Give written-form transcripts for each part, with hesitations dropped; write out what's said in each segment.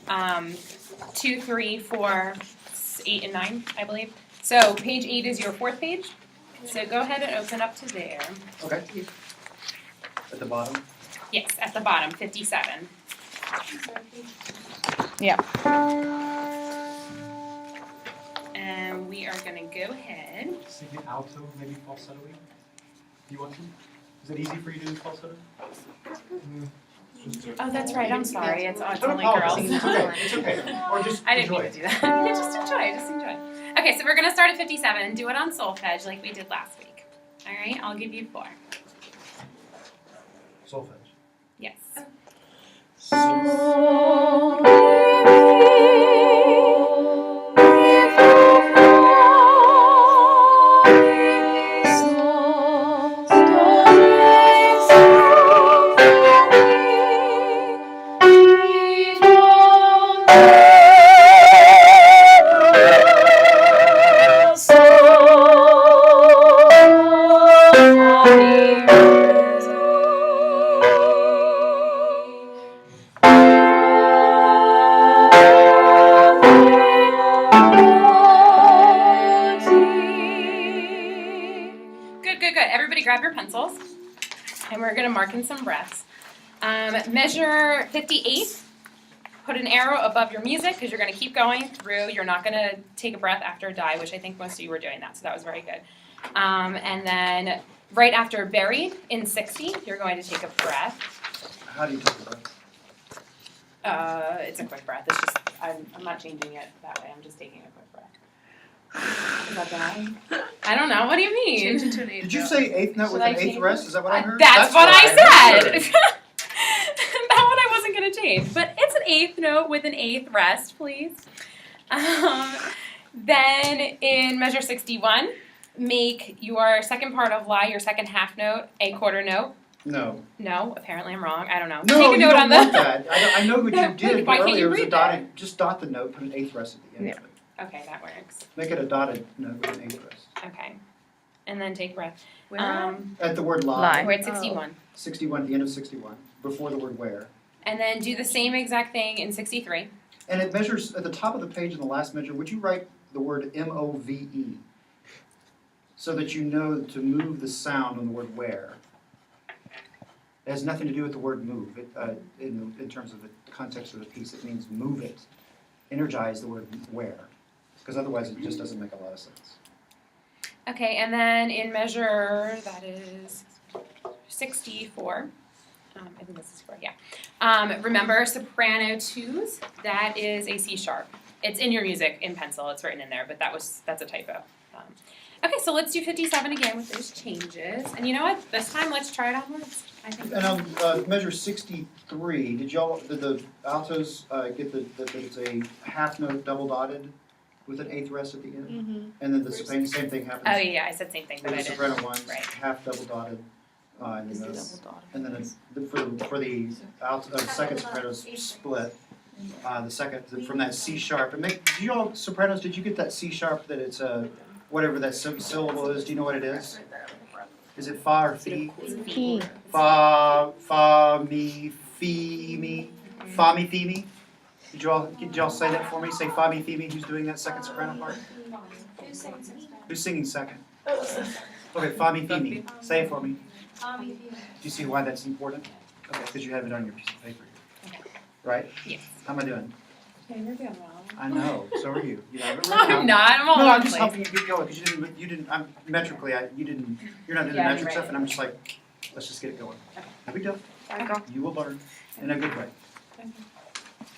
2, 3, 4, 8, and 9, I believe. So page 8 is your fourth page. So go ahead and open up to there. Okay. At the bottom. Yes, at the bottom, 57. Yeah. And we are going to go ahead. Sing it alto, maybe falsetto-y. You want to? Is it easy for you to do falsetto? Oh, that's right. I'm sorry. It's Don't only girls. apologize. It's okay. It's okay. Or just I didn't enjoy mean to it. do that. Yeah, just enjoy. Just enjoy. Okay, so we're going to start at 57 and do it on solfege like we did last week. All right, I'll give you 4. Solfege. Yes. Good. Everybody grab your pencils, and we're going to mark in some breaths. Measure 58. Put an arrow above your music because you're going to keep going through. You're not going to take a breath after die, which I think most of you were doing that, so that was very good. And then right after buried in 60, you're going to take a breath. How do you take a breath? It's a quick breath. It's just I'm not changing it that way. I'm just taking a quick breath. Is that bad? I don't know. What do you mean? Change it to an eighth Did you note. say eighth note with Should I an eighth change rest? Is that what I heard? That's what I said. heard. That one I wasn't going to change. But it's an eighth note with an eighth rest, please. Then in measure 61, make your second part of lie, your second half note, a quarter note. No. No, apparently I'm wrong. I don't know. No, Take a you note don't on want the. that. I know what you did Why can't you earlier. It was a read dotted. Just dot the note. Put an eighth rest at the end. Yeah. of it. Okay, that works. Make it a dotted note with an eighth rest. Okay. And then take breath. Where? At the word lie. Lie. We're at 61. 61 at the end of 61. Before the word where. And then do the same exact thing in 63. And it measures at the top of the page in the last measure. Would you write the word M-O-V-E? So that you know to move the sound on the word where. It has nothing to do with the word move. In terms of the context of the piece, it means move it. Energize the word where. Because otherwise it just doesn't make a lot of sense. Okay, and then in measure, that is 64. I think this is 4, yeah. Remember, soprano 2s, that is a C sharp. It's in your music in pencil, it's written in there, but that's a typo. Okay, so let's do 57 again with those changes. And you know what? This time, let's try it on words. I think. And on measure 63, did the altos get that it's a half note double dotted with an eighth rest at the end? Mm-hmm. And then the same thing happens Oh, yeah, I said same thing, but with I the didn't. soprano ones, Right. half double dotted. And Is then the the, double dot. and then for the alto, second sopranos split. The second from that C sharp. And did you all sopranos? Did you get that C sharp that it's a whatever that syllable is? Do you know what it is? Is it fa or fi? P. Fa, mi, fi, mi, fa, mi, fi, mi. Did y'all say that for me? Say fa, mi, fi, mi. Who's doing that second soprano part? Who's singing second? Okay, fa, mi, fi, mi. Say it for me. Do you see why that's important? Okay, because you have it on your piece of paper. Okay. Right? Yes. How am I doing? Okay, you're doing well. I know. So are you. You have it No, written I'm down. not. I'm all No, over I'm the just place. helping you get going because you didn't. Metrically, you're not doing the Yeah, metric right. stuff, and I'm just like, let's just get it going. Okay. No big deal. You will learn in a good way.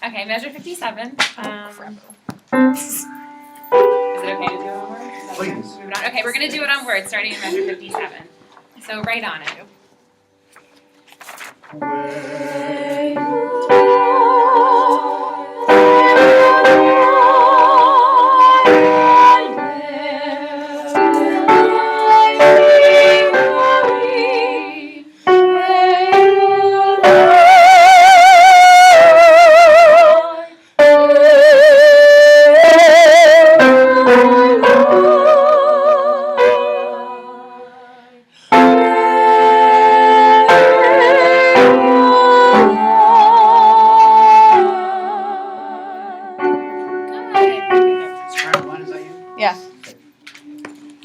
Okay, measure 57. Is it okay to do it on words? Please. Moving on. Okay, we're going to do it on words starting in measure 57. So write on it. Yeah.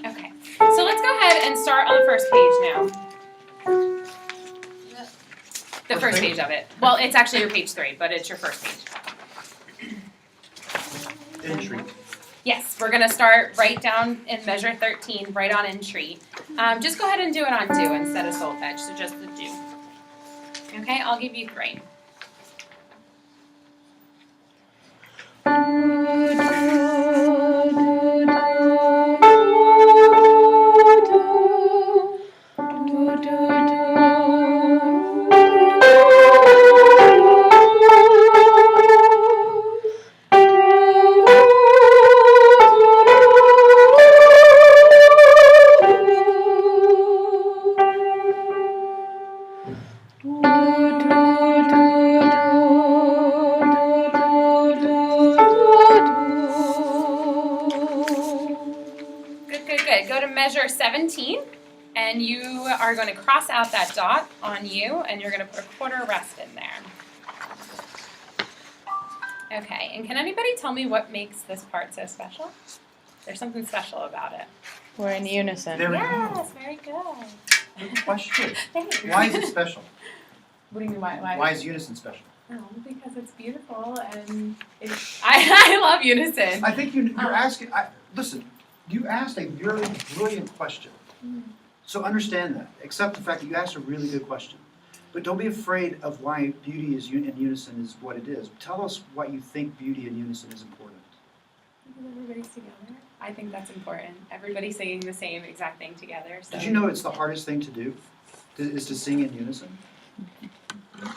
Okay, so let's go ahead and start on the first page now. The First first page? page of it. Well, it's actually your page 3, but it's your first page. Entreat. Yes, we're gonna start right down in measure 13, right on entreat. Just go ahead and do it on do instead of solfege, so just the do. Okay, I'll give you 3. Good. Go to measure 17, and you are going to cross out that dot on you, and you're going to put a quarter rest in there. Okay, and can anybody tell me what makes this part so special? There's something special about it. We're in unison. There we go. Yes, very good. Good question. Thanks. Why is it special? What do you mean, why? Why is unison special? Oh, because it's beautiful, and I love unison. I think you're asking, listen, you asked a really brilliant question. So understand that. Accept the fact that you asked a really good question. But don't be afraid of why beauty is in unison is what it is. Tell us why you think beauty in unison is important. Because everybody's together. I think that's important. Everybody singing the same exact thing together. So. Did you know it's the hardest thing to do? Is to sing in unison?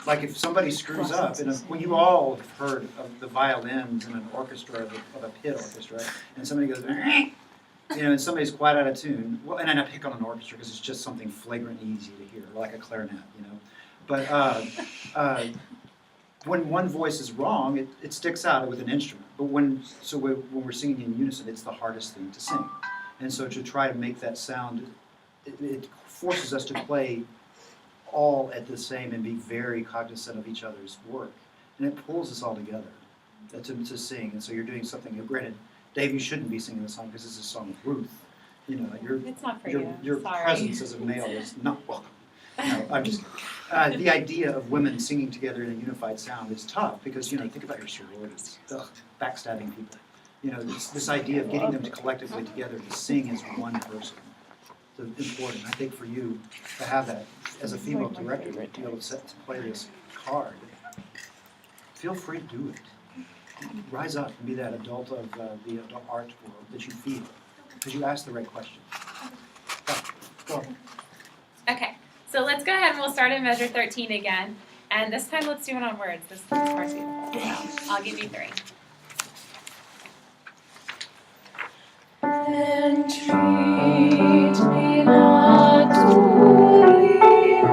Like if somebody screws up, well, you all have heard of the violins in an orchestra, of a pit orchestra, and somebody goes, and somebody's quite out of tune. Well, and I pick on an orchestra because it's just something flagrantly easy to hear, like a clarinet, But when one voice is wrong, it sticks out with an instrument. But when we're singing in unison, it's the hardest thing to sing. And so to try to make that sound, it forces us to play all at the same and be very cognizant of each other's work. And it pulls us all together to sing. And so you're doing something, granted, Dave, you shouldn't be singing this song because it's a song of Ruth. It's not for you. Your Sorry. presence as a male is not welcome. No, I'm just kidding. The idea of women singing together in a unified sound is tough because, think about your sororities, backstabbing people. This idea of getting them to collectively together to sing as one person. It's important. I think for you to have that as a female director, to be able to play this card, feel free to do it. Rise up and be that adult of the adult art world that you feel, because you asked the right question. Go on. Okay, so let's go ahead and we'll start in measure 13 again. And this time let's do it on words. This part's beautiful. So I'll give you 3. Entreat me not to leave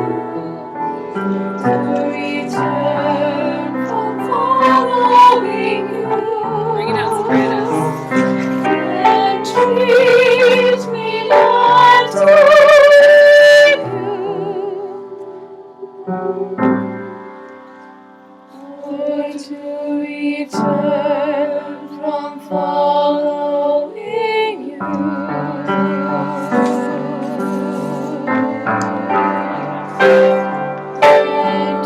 to return from following you. Bring it out, sopranos. Entreat me not to leave or to return from following you.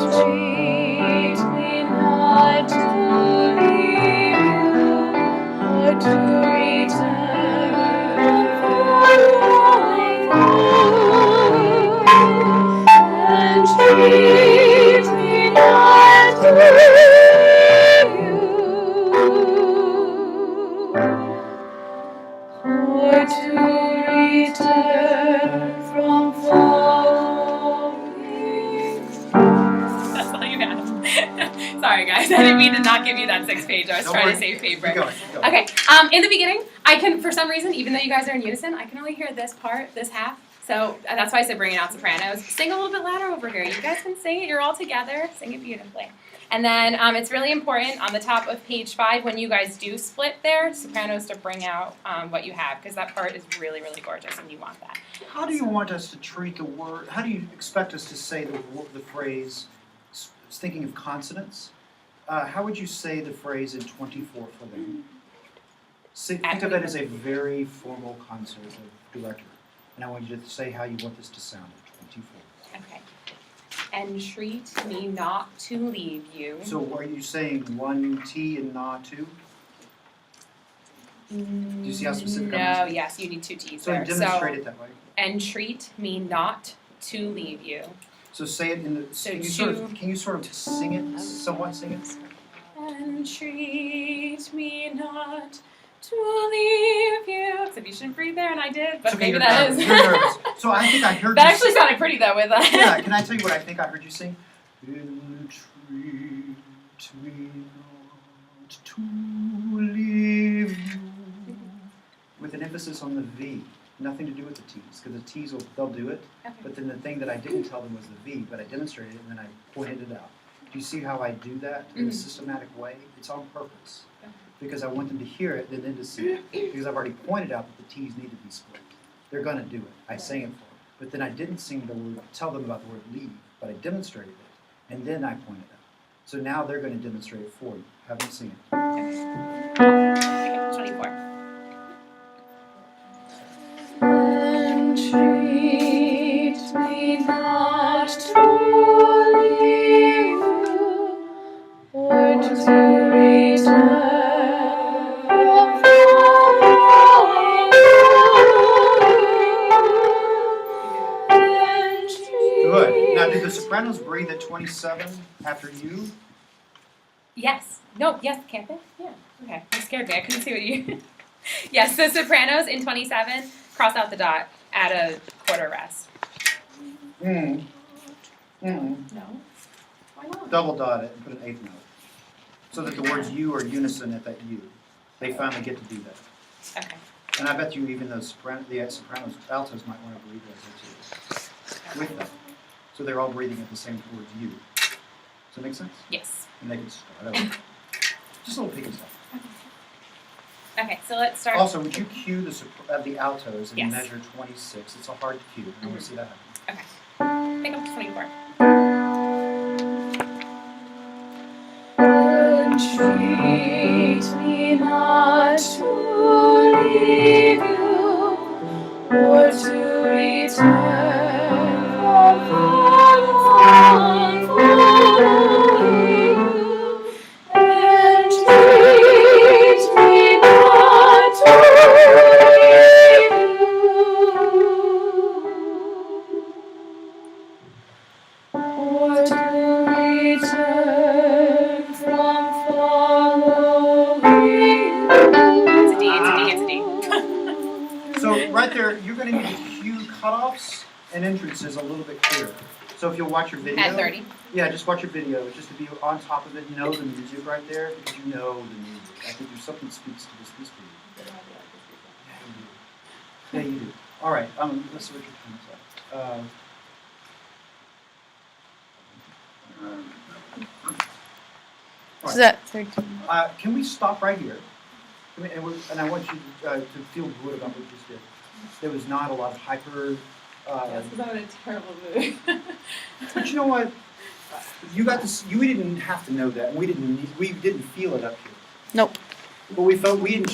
Entreat me not to leave you or to return following you. Entreat me not to leave you or to return from following. That's all you have. Sorry, guys. I didn't mean to not give you that 6th page. I was Don't trying worry. to save paper. Keep going. Okay, in the beginning, I can, for some reason, even though you guys are in unison, I can only hear this part, this half. So that's why I said bring it out sopranos. Sing a little bit louder over here. You guys can sing it. You're all together. Sing it beautifully. And then it's really important on the top of page 5 when you guys do split there, sopranos to bring out what you have because that part is really, really gorgeous and you want that. How do you want us to treat the word? How do you expect us to say the phrase? Thinking of consonants, how would you say the phrase in 24 for them? Think of it as a very formal concert of director. And I want you to say how you want this to sound at 24. Okay. Entreat me not to leave you. So are you saying one T and not two? Do you see how specific No, I'm being? yes, you need two T's So there. demonstrate it that way. Entreat me not to leave you. So say it in the, So can you sort of sing it, somewhat sing it? Entreat me not to leave you. Except you shouldn't breathe there, and I did, but It's okay, maybe you're that nervous, is. you're nervous. So I think I heard That you actually sounded pretty though with that. Yeah, can I tell you what I think I heard you sing? Entreat me not to leave you. With an emphasis on the V. Nothing to do with the T's, because the T's they'll do it. Okay. But then the thing that I didn't tell them was the V, but I demonstrated it and then I pointed it out. Do you see how I do that in a systematic way? It's on purpose. Okay. Because I want them to hear it and then to see it. Because I've already pointed out that the T's need to be split. They're going to do it. I sang it for them. But then I didn't tell them about the word leave, but I demonstrated it. And then I pointed it out. So now they're going to demonstrate it for you. Have them sing it. Okay, 24. Entreat me not to leave you, or to return from following you. Good. Now, did the sopranos breathe at 27 after you? Yes. No, yes, can't they? Yeah. Okay. You scared me. I couldn't see what you. Yes, so sopranos in 27, cross out the dot, add a quarter rest. Mm. No. Why not? Double dot it and put an eighth note. So that the words you are unison at that U. They finally get to do that. Okay. And I bet you even those sopranos, altos might want to breathe as too. With them. So they're all breathing at the same words you. Does that make sense? Yes. And they can start over. Just a little peek and stuff. Okay, so let's start. Also, would you cue the altos and Yes. measure 26? It's a hard cue. I want to see that happen. Okay. Pick up to 24. Entreat me not to leave you, or to return from following you. Entreat me not to leave you, or to return from following you. It's a D, it's a D, it's a D. So right there, you're going to need to cue cutoffs and entrances a little bit clearer. So if you'll watch your video. At 30. Yeah, just watch your video, just to be on top of it, know the music right there, because you know the music. I think there's something that speaks to this piece for you. Yeah, you do. All right, let's see what your time's at. All Is right. that 13? Can we stop right here? And I want you to feel good about what you just did. There was not a lot of hyper. Yes, because I'm in a terrible mood. But you know what? You got this. We didn't have to know that. We didn't feel it up here. Nope. But we enjoyed.